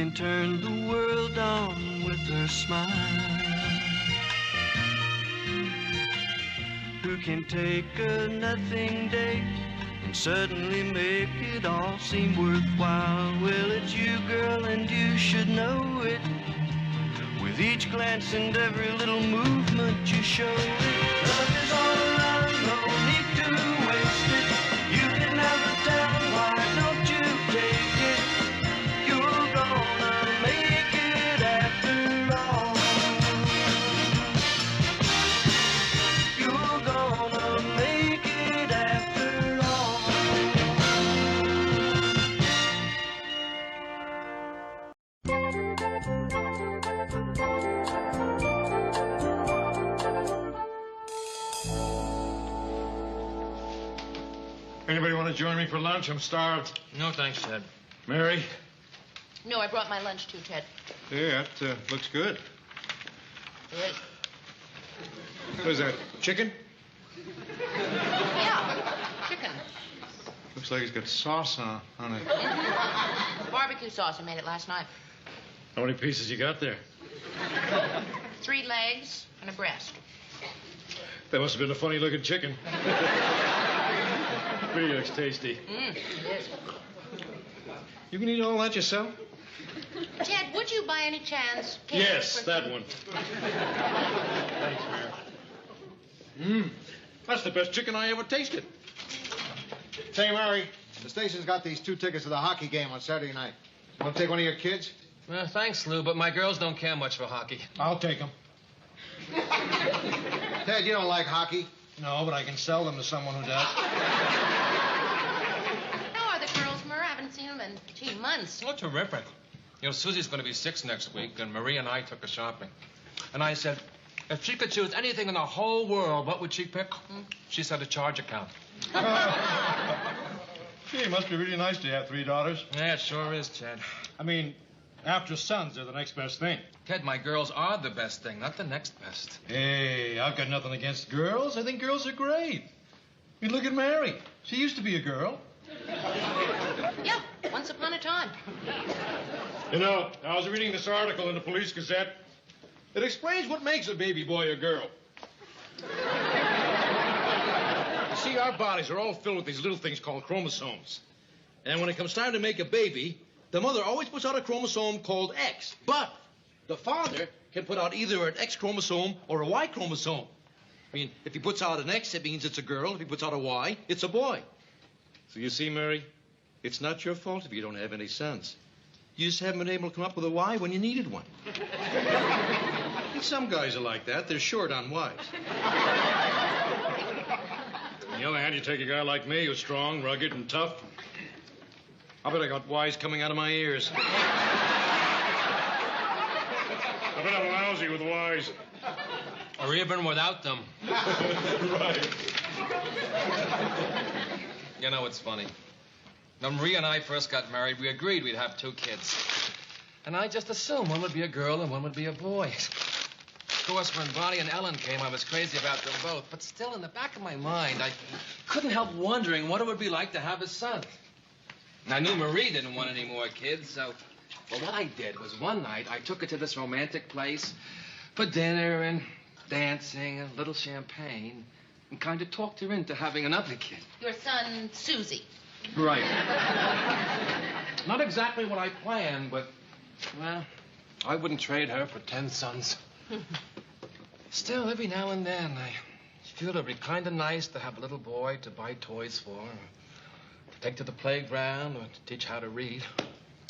can turn the world on with her smile? Who can take a nothing day and suddenly make it all seem worthwhile? Well, it's you, girl, and you should know it. With each glance and every little movement you show it. Love is all around, no need to waste it. You can never tell, why don't you take it? You're gonna make it after all. You're gonna make it after all. Anybody want to join me for lunch? I'm starved. No, thanks, Ted. Mary? No, I brought my lunch too, Ted. Yeah, that looks good. Good. What is that, chicken? Yeah, chicken. Looks like it's got sauce on it. Barbecue sauce. I made it last night. How many pieces you got there? 3 legs and a breast. That must have been a funny-looking chicken. Really looks tasty. It is. You can eat all that yourself? Ted, would you by any chance... Yes, that one. Thanks, Mary. That's the best chicken I ever tasted. Say, Mary, the station's got these 2 tickets to the hockey game on Saturday night. Want to take one of your kids? Thanks, Lou, but my girls don't care much for hockey. I'll take them. Ted, you don't like hockey? No, but I can sell them to someone who does. How are the girls, Murr? I haven't seen them in, months. Oh, terrific. You know, Susie's going to be 6 next week, and Marie and I took her shopping. And I said, if she could choose anything in the whole world, what would she pick? She said a charge account. Gee, it must be really nice to have 3 daughters. Yeah, it sure is, Ted. I mean, after sons, they're the next best thing. Ted, my girls are the best thing, not the next best. Hey, I've got nothing against girls. I think girls are great. You look at Mary. She used to be a girl. Yeah, once upon a time. You know, I was reading this article in the Police Gazette. It explains what makes a baby boy a girl. You see, our bodies are all filled with these little things called chromosomes. And when it comes time to make a baby, the mother always puts out a chromosome called X. But the father can put out either an X chromosome or a Y chromosome. I mean, if he puts out an X, it means it's a girl. If he puts out a Y, it's a boy. So you see, Mary, it's not your fault if you don't have any sons. You just haven't been able to come up with a Y when you needed one. And some guys are like that. They're short on Ys. On the other hand, you take a guy like me who's strong, rugged, and tough. I bet I got Ys coming out of my ears. I bet I'm lousy with Ys. Or even without them. Right. You know, it's funny. When Marie and I first got married, we agreed we'd have 2 kids. And I just assumed one would be a girl and one would be a boy. Of course, when Bonnie and Ellen came, I was crazy about them both. But still, in the back of my mind, I couldn't help wondering what it would be like to have a son. And I knew Marie didn't want any more kids, so... Well, what I did was one night, I took her to this romantic place for dinner and dancing and a little champagne and kind of talked her into having another kid. Your son, Susie. Right. Not exactly what I planned, but, well, I wouldn't trade her for 10 sons. Still, every now and then, I feel it'd be kind of nice to have a little boy to buy toys for, or to take to the playground, or to teach how to read.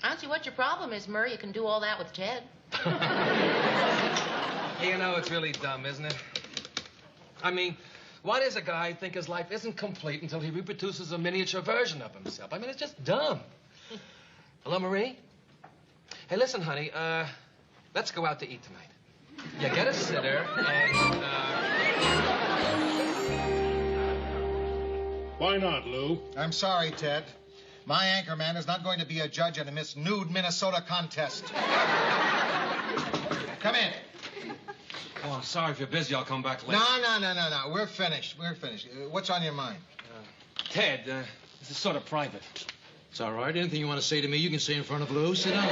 I don't see what your problem is, Murr. You can do all that with Ted. You know, it's really dumb, isn't it? I mean, why does a guy think his life isn't complete until he reproduces a miniature version of himself? I mean, it's just dumb. Hello, Marie? Hey, listen, honey, let's go out to eat tonight. You get a sitter and, Why not, Lou? I'm sorry, Ted. My anchorman is not going to be a judge at a Miss Nude Minnesota contest. Come in. Oh, sorry if you're busy. I'll come back later. No. We're finished. What's on your mind? Ted, this is sort of private. It's all right. Anything you want to say to me, you can say in front of Lou. Sit down.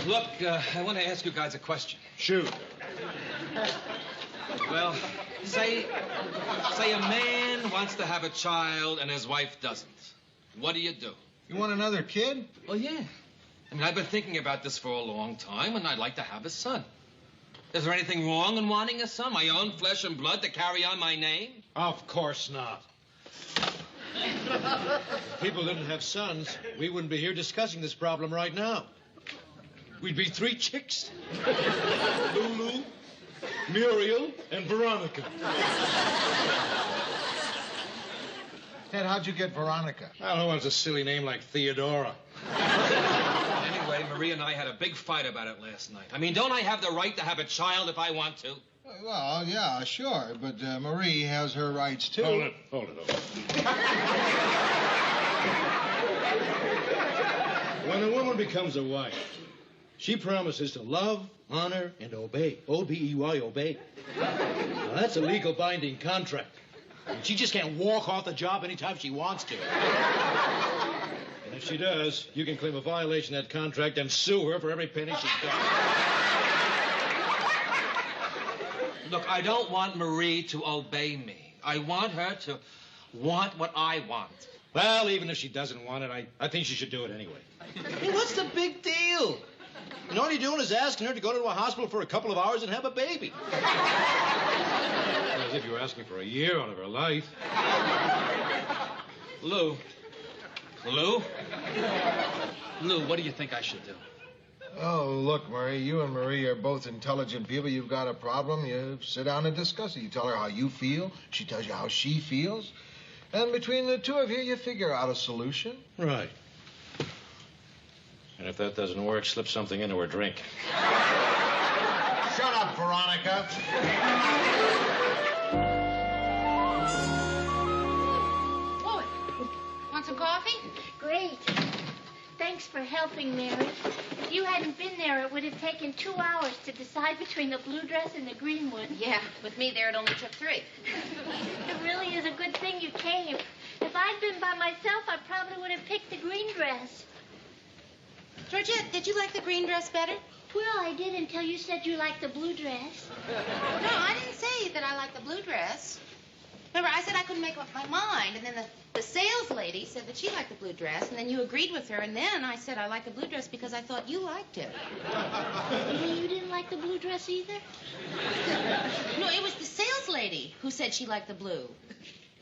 Look, I want to ask you guys a question. Shoot. Well, say a man wants to have a child and his wife doesn't. What do? You want another kid? Well, yeah. I mean, I've been thinking about this for a long time, and I'd like to have a son. Is there anything wrong in wanting a son? My own flesh and blood to carry on my name? Of course not. If people didn't have sons, we wouldn't be here discussing this problem right now. We'd be 3 chicks. Lulu, Muriel, and Veronica. Ted, how'd you get Veronica? I don't know, it's a silly name like Theodora. Anyway, Marie and I had a big fight about it last night. I mean, don't I have the right to have a child if I want to? Well, yeah, sure, but Marie has her rights, too. Hold it. When a woman becomes a wife, she promises to love, honor, and obey. O-B-E-Y, obey. Now, that's a legal binding contract. And she just can't walk off the job anytime she wants to. And if she does, you can claim a violation of that contract and sue her for every penny she's got. Look, I don't want Marie to obey me. I want her to want what I want. Well, even if she doesn't want it, I think she should do it anyway. Hey, what's the big deal? And all you're doing is asking her to go to a hospital for a couple of hours and have a baby. As if you were asking for a year out of her life. Lou, what do you think I should do? Oh, look, Murray, you and Marie are both intelligent people. You've got a problem, you sit down and discuss it. You tell her how you feel, she tells you how she feels. And between the two of you, you figure out a solution. Right. And if that doesn't work, slip something into her drink. Shut up, Veronica. Boy, want some coffee? Great. Thanks for helping, Mary. If you hadn't been there, it would have taken 2 hours to decide between the blue dress and the green one. Yeah, with me there it only took 3. It really is a good thing you came. If I'd been by myself, I probably would have picked the green dress. Georgette, did you like the green dress better? Well, I did until you said you liked the blue dress. No, I didn't say that I liked the blue dress. Remember, I said I couldn't make up my mind, and then the sales lady said that she liked the blue dress, and then you agreed with her, and then I said I like the blue dress because I thought you liked it. You mean you didn't like the blue dress either? No, it was the sales lady who said she liked the blue.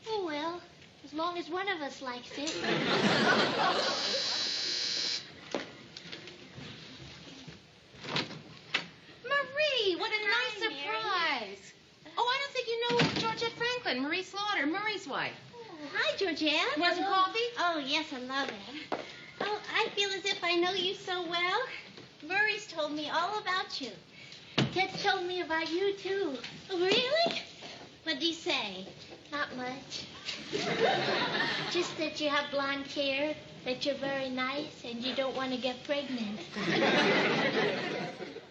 Oh, well, as long as one of us likes it. Marie, what a nice surprise. Oh, I don't think you know Georgette Franklin, Marie Slaughter, Murray's wife. Hi, Georgette. Want some coffee? Oh, yes, I love it. Oh, I feel as if I know you so well. Murray's told me all about you. Ted's told me about you, too. Oh, really? What'd he say? Not much. Just that you have blonde hair, that you're very nice, and you don't want to get pregnant.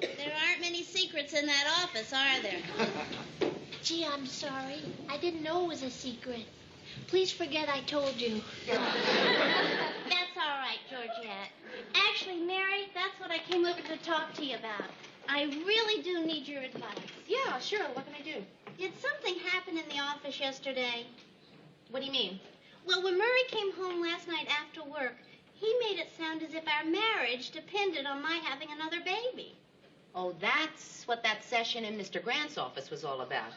There aren't many secrets in that office, are there? Gee, I'm sorry. I didn't know it was a secret. Please forget I told you. That's all right, Georgette. Actually, Mary, that's what I came over to talk to you about. I really do need your advice. Yeah, sure. What can I do? Did something happen in the office yesterday? What do you mean? Well, when Murray came home last night after work, he made it sound as if our marriage depended on my having another baby. Oh, that's what that session in Mr. Grant's office was all about.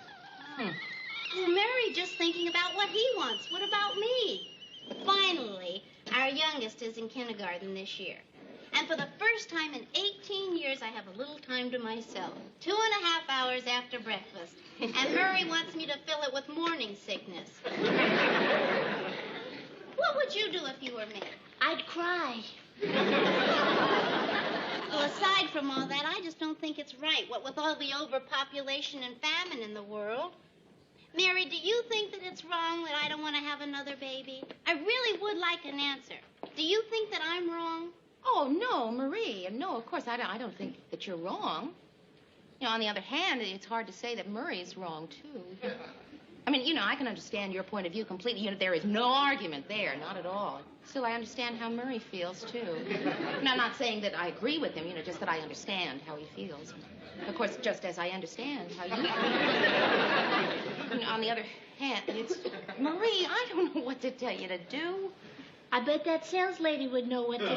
Well, Mary just thinking about what he wants. What about me? Finally, our youngest is in kindergarten this year. And for the first time in 18 years, I have a little time to myself. 2.5 hours after breakfast. And Murray wants me to fill it with morning sickness. What would you do if you were me? I'd cry. Well, aside from all that, I just don't think it's right, what with all the overpopulation and famine in the world. Mary, do you think that it's wrong that I don't want to have another baby? I really would like an answer. Do you think that I'm wrong? Oh, no, Marie. No, of course, I don't think that you're wrong. You know, on the other hand, it's hard to say that Murray's wrong, too. I mean, I can understand your point of view completely. There is no argument there, not at all. Still, I understand how Murray feels, too. And I'm not saying that I agree with him, just that I understand how he feels. Of course, just as I understand how you feel. And on the other hand, it's... Marie, I don't know what to tell you to do. I bet that sales lady would know what to do.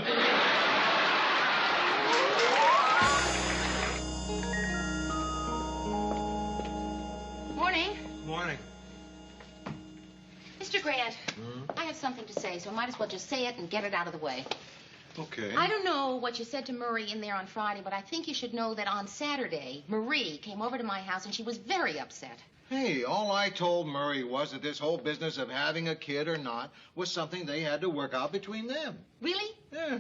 Morning. Morning. Mr. Grant, I have something to say, so I might as well just say it and get it out of the way. Okay. I don't know what you said to Murray in there on Friday, but I think you should know that on Saturday, Marie came over to my house and she was very upset. Hey, all I told Murray was that this whole business of having a kid or not was something they had to work out between them. Really? Yeah.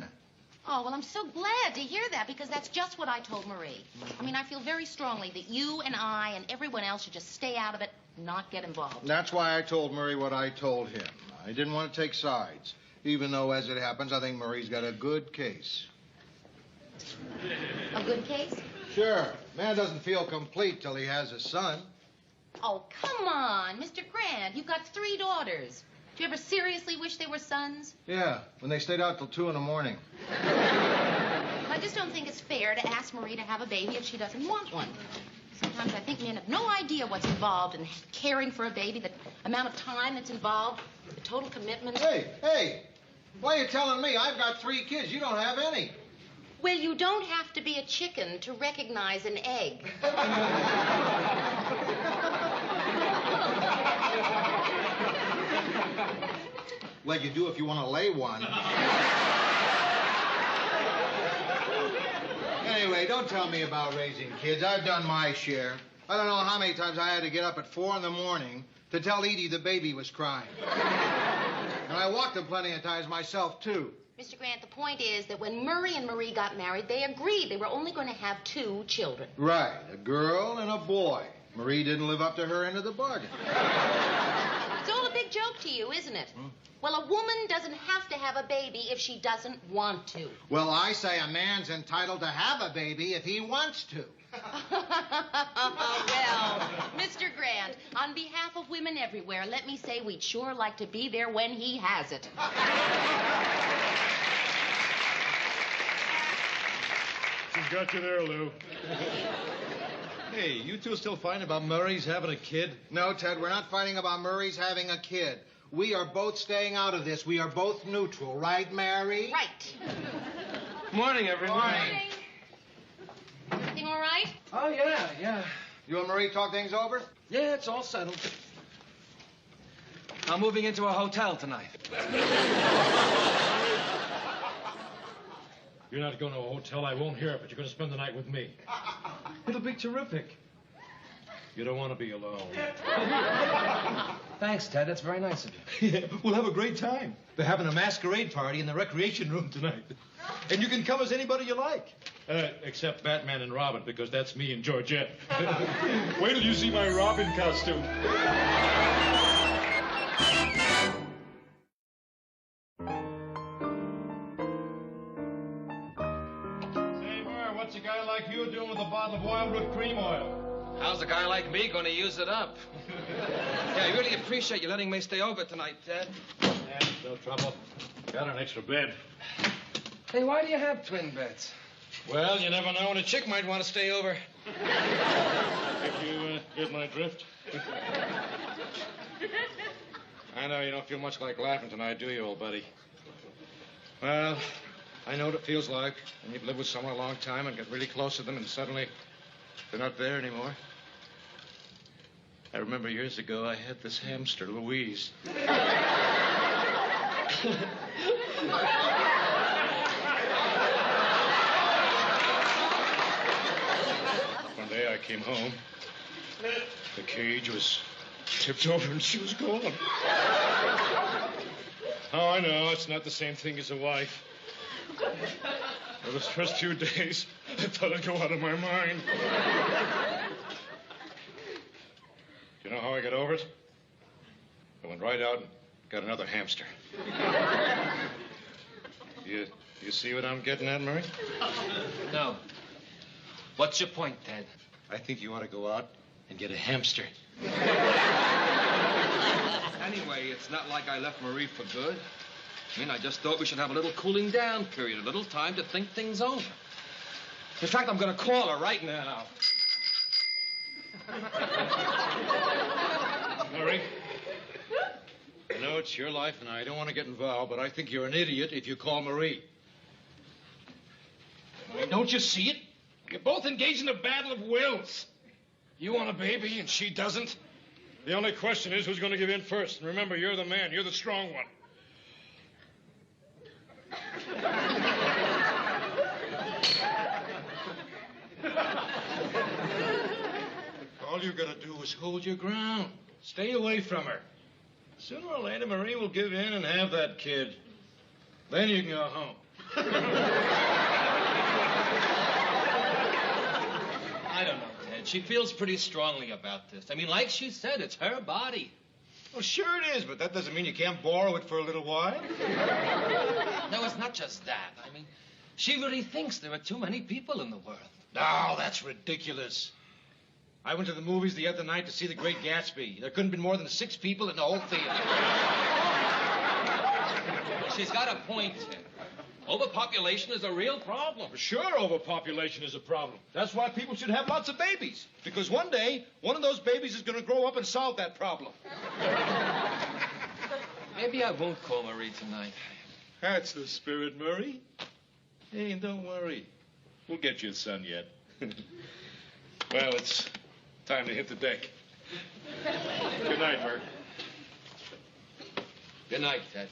Oh, well, I'm so glad to hear that because that's just what I told Marie. I mean, I feel very strongly that you and I and everyone else should just stay out of it, not get involved. That's why I told Murray what I told him. I didn't want to take sides, even though, as it happens, I think Murray's got a good case. A good case? Sure. Man doesn't feel complete till he has a son. Oh, come on, Mr. Grant. You've got 3 daughters. Do you ever seriously wish they were sons? Yeah, when they stayed out till 2 in the morning. I just don't think it's fair to ask Marie to have a baby if she doesn't want one. Sometimes I think men have no idea what's involved in caring for a baby, the amount of time that's involved, the total commitment. Hey, why are you telling me? I've got 3 kids. You don't have any. Well, you don't have to be a chicken to recognize an egg. Well, you do if you want to lay one. Anyway, don't tell me about raising kids. I've done my share. I don't know how many times I had to get up at 4 in the morning to tell Edie the baby was crying. And I walked them plenty of times myself, too. Mr. Grant, the point is that when Murray and Marie got married, they agreed they were only going to have 2 children. Right, a girl and a boy. Marie didn't live up to her end of the bargain. It's all a big joke to you, isn't it? Well, a woman doesn't have to have a baby if she doesn't want to. Well, I say a man's entitled to have a baby if he wants to. Well, Mr. Grant, on behalf of women everywhere, let me say we'd sure like to be there when he has it. She's got you there, Lou. Hey, you two still fighting about Murray's having a kid? No, Ted, we're not fighting about Murray's having a kid. We are both staying out of this. We are both neutral, right, Mary? Right. Morning, everyone. Morning. Everything all right? Oh, yeah. You and Marie talk things over? Yeah, it's all settled. I'm moving into a hotel tonight. You're not going to a hotel. I won't hear it, but you're going to spend the night with me. It'll be terrific. You don't want to be alone. Thanks, Ted. That's very nice of you. Yeah, we'll have a great time. They're having a masquerade party in the recreation room tonight. And you can come as anybody you like. Except Batman and Robin, because that's me and Georgette. Wait till you see my Robin costume. Say, Murr, what's a guy like you doing with a bottle of wild whipped cream oil? How's a guy like me going to use it up? Yeah, I really appreciate you letting me stay over tonight, Ted. Yeah, no trouble. Got an extra bed. Hey, why do you have twin beds? Well, you never know when a chick might want to stay over. If you get my drift. I know you don't feel much like laughing tonight, do you, old buddy? Well, I know what it feels like when you've lived with someone a long time and get really close to them and suddenly they're not there anymore. I remember years ago I had this hamster, Louise. One day I came home. The cage was tipped over and she was gone. Oh, I know. It's not the same thing as a wife. For those first few days, I thought I'd go out of my mind. You know how I got over it? I went right out and got another hamster. You see what I'm getting at, Murray? No. What's your point, Ted? I think you ought to go out and get a hamster. Anyway, it's not like I left Marie for good. I mean, I just thought we should have a little cooling down period, a little time to think things over. In fact, I'm going to call her right now. Murray, I know it's your life, and I don't want to get involved, but I think you're an idiot if you call Marie. I mean, don't you see it? You're both engaged in a battle of wills. You want a baby, and she doesn't. The only question is who's going to give in first. And remember, you're the man. You're the strong one. All you're going to do is hold your ground. Stay away from her. Sooner or later, Marie will give in and have that kid. Then you can go home. I don't know, Ted. She feels pretty strongly about this. I mean, like she said, it's her body. Well, sure it is, but that doesn't mean you can't borrow it for a little while. No, it's not just that. I mean, she really thinks there are too many people in the world. No, that's ridiculous. I went to the movies the other night to see The Great Gatsby. There couldn't have been more than 6 people in the whole theater. She's got a point, Ted. Overpopulation is a real problem. Sure, overpopulation is a problem. That's why people should have lots of babies. Because one day, one of those babies is going to grow up and solve that problem. Maybe I won't call Marie tonight. That's the spirit, Murray. Hey, and don't worry. We'll get you a son yet. Well, it's time to hit the deck. Good night, Murray. Good night, Ted.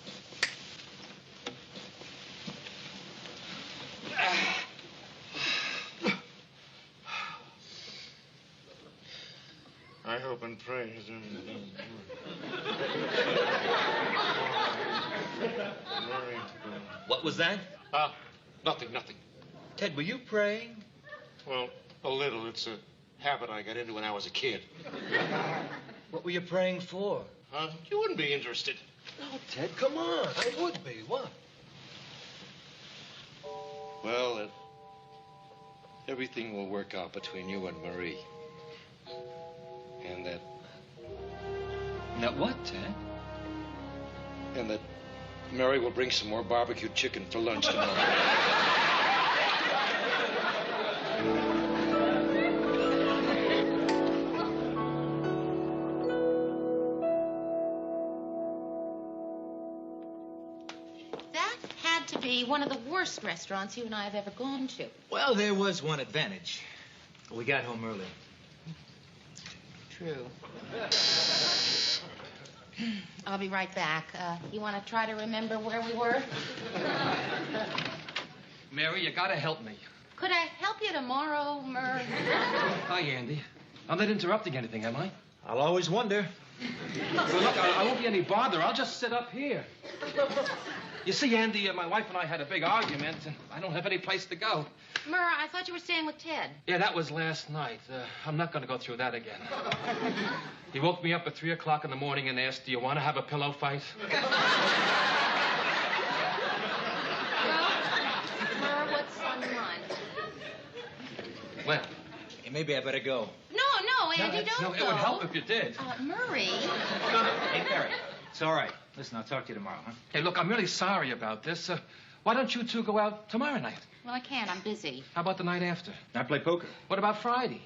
I hope and pray. What was that? Nothing. Ted, were you praying? Well, a little. It's a habit I got into when I was a kid. What were you praying for? You wouldn't be interested. No, Ted, come on. I would be. What? Well, that everything will work out between you and Marie. And that... Now what, Ted? And that Mary will bring some more barbecued chicken for lunch tomorrow. One of the worst restaurants you and I have ever gone to. Well, there was one advantage. We got home early. True. I'll be right back. You want to try to remember where we were? Mary, you gotta help me. Could I help you tomorrow, Murr? Hi, Andy. I'm not interrupting anything, am I? I'll always wonder. Well, look, I won't be any bother. I'll just sit up here. You see, Andy, my wife and I had a big argument, and I don't have any place to go. Murr, I thought you were staying with Ted. Yeah, that was last night. I'm not going to go through that again. He woke me up at 3 o'clock in the morning and asked, do you want to have a pillow fight? Well, Murr, what's on your mind? Well. Hey, maybe I better go. No, Andy, don't go. No, it would help if you did. Murray. Hey, Perry. It's all right. Listen, I'll talk to you tomorrow, huh? Hey, look, I'm really sorry about this. Why don't you two go out tomorrow night? Well, I can't. I'm busy. How about the night after? I play poker. What about Friday?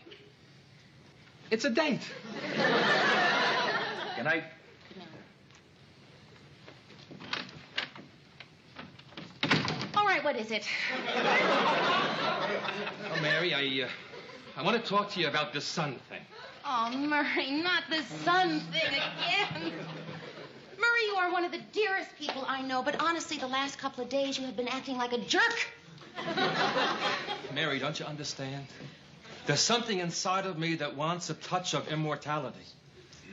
It's a date. Good night. Good night. All right, what is it? Oh, Mary, I want to talk to you about this son thing. Oh, Murray, not this son thing again. Murray, you are one of the dearest people I know, but honestly, the last couple of days you have been acting like a jerk. Mary, don't you understand? There's something inside of me that wants a touch of immortality.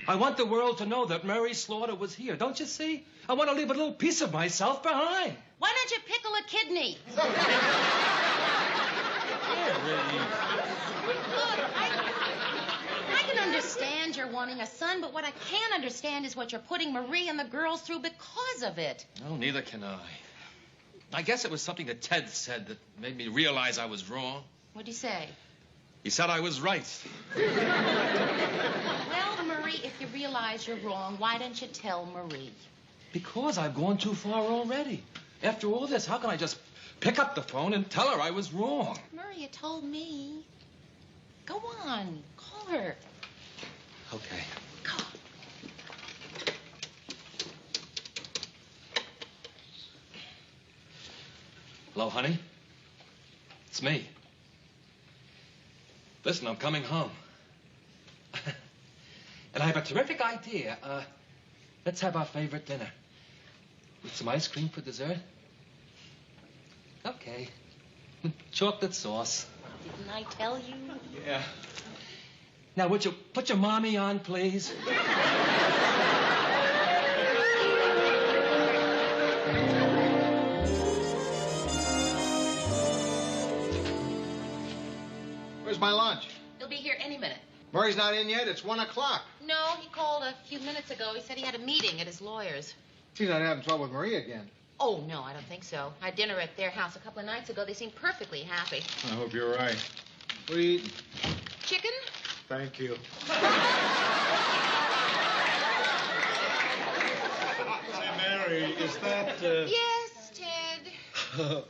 I want the world to know that Mary Slaughter was here. Don't you see? I want to leave a little piece of myself behind. Why don't you pickle a kidney? Look, I can understand you're wanting a son, but what I can't understand is what you're putting Marie and the girls through because of it. No, neither can I. I guess it was something that Ted said that made me realize I was wrong. What'd he say? He said I was right. Well, Marie, if you realize you're wrong, why don't you tell Marie? Because I've gone too far already. After all this, how can I just pick up the phone and tell her I was wrong? Murray, you told me. Go on, call her. Okay. Go. Hello, honey? It's me. Listen, I'm coming home. And I have a terrific idea. Let's have our favorite dinner. With some ice cream for dessert? Okay. Chocolate sauce. Didn't I tell you? Yeah. Now, would you put your mommy on, please? Where's my lunch? He'll be here any minute. Murray's not in yet. It's 1 o'clock. No, he called a few minutes ago. He said he had a meeting at his lawyer's. He's not having trouble with Marie again. Oh, no, I don't think so. I had dinner at their house a couple of nights ago. They seemed perfectly happy. I hope you're right. What are you eating? Chicken? Thank you. Say, Mary, is that, Yes, Ted.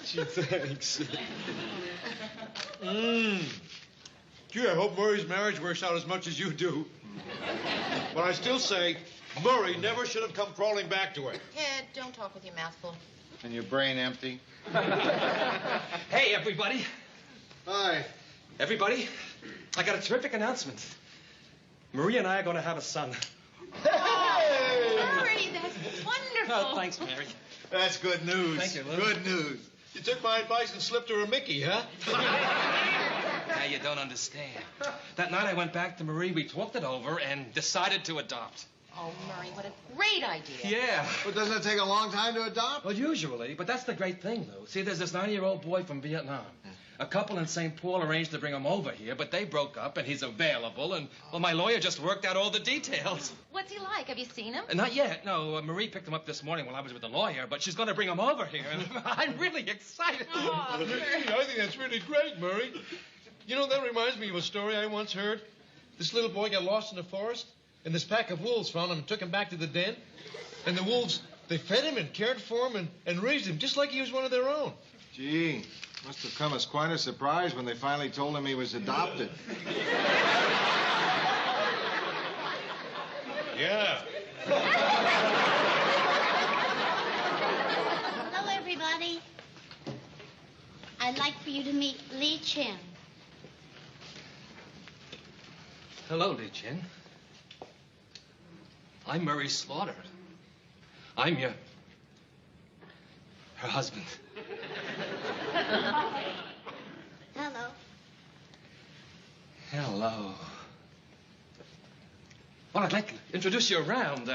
Gee, thanks. Gee, I hope Murray's marriage works out as much as you do. But I still say Murray never should have come crawling back to her. Ted, don't talk with your mouth full. And your brain empty? Hey, everybody. Hi. Everybody, I got a terrific announcement. Marie and I are going to have a son. Murray, that's wonderful. Oh, thanks, Mary. That's good news. Thank you, Lou. Good news. You took my advice and slipped her a Mickey, huh? Now you don't understand. That night I went back to Marie, we talked it over, and decided to adopt. Oh, Murray, what a great idea. Yeah. But doesn't it take a long time to adopt? Well, usually, but that's the great thing, Lou. See, there's this 90-year-old boy from Vietnam. A couple in St. Paul arranged to bring him over here, but they broke up, and he's available, and, well, my lawyer just worked out all the details. What's he like? Have you seen him? Not yet, no. Marie picked him up this morning while I was with the lawyer, but she's going to bring him over here, and I'm really excited. Oh, Gee, I think that's really great, Murray. You know, that reminds me of a story I once heard. This little boy got lost in the forest, and this pack of wolves found him and took him back to the den. And the wolves, they fed him and cared for him and raised him just like he was one of their own. Gee, must have come as quite a surprise when they finally told him he was adopted. Yeah. Hello, everybody. I'd like for you to meet Lee Chin. Hello, Li Chin. I'm Murray Slaughter. I'm her husband. Hello. Hello. Well, I'd like to introduce you around.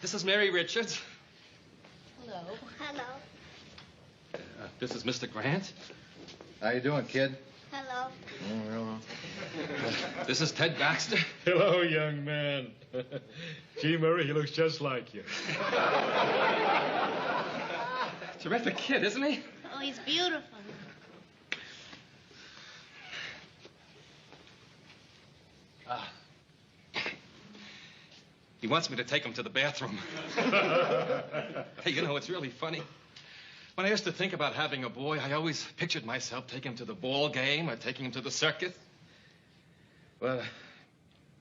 This is Mary Richards. hello. Hello. This is Mr. Grant. How you doing, kid? Hello. This is Ted Baxter. Hello, young man. Gee, Murray, he looks just like you. Terrific kid, isn't he? Oh, he's beautiful. He wants me to take him to the bathroom. Hey, you know, it's really funny. When I used to think about having a boy, I always pictured myself taking him to the ball game or taking him to the circus. Well,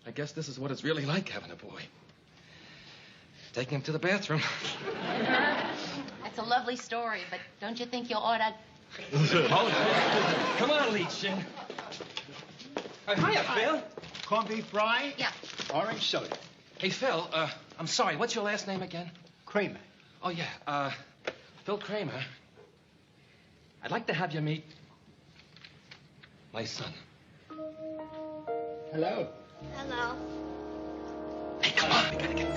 I guess this is what it's really like having a boy. Taking him to the bathroom. That's a lovely story, but don't you think you ought to... Oh, come on, Li Chin. Hiya, Phil. Corned beef fry? Yeah. Orange soda. Hey, Phil, I'm sorry, what's your last name again? Kramer. Oh, yeah, Phil Kramer. I'd like to have you meet my son. Hello. Hello. Hey, come on, we gotta get...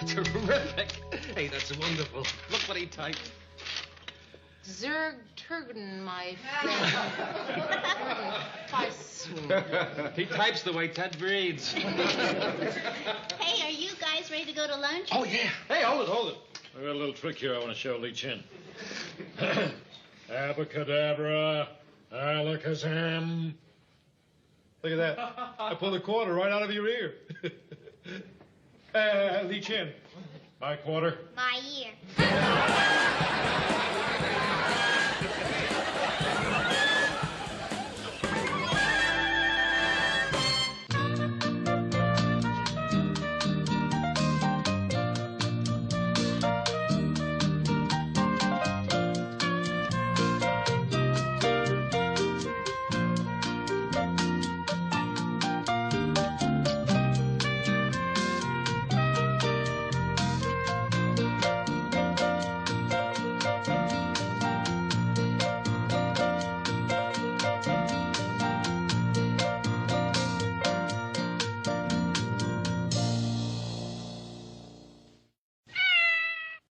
Terrific. Hey, that's wonderful. Look what he typed. Zerg Turgen, my friend. He types the way Ted breathes. Hey, are you guys ready to go to lunch? Oh, yeah. Hey, hold it. I got a little trick here I want to show Lee Chin. Abracadabra, alakazam. Look at that. I pulled a quarter right out of your ear. Lee Chin. My quarter. My ear.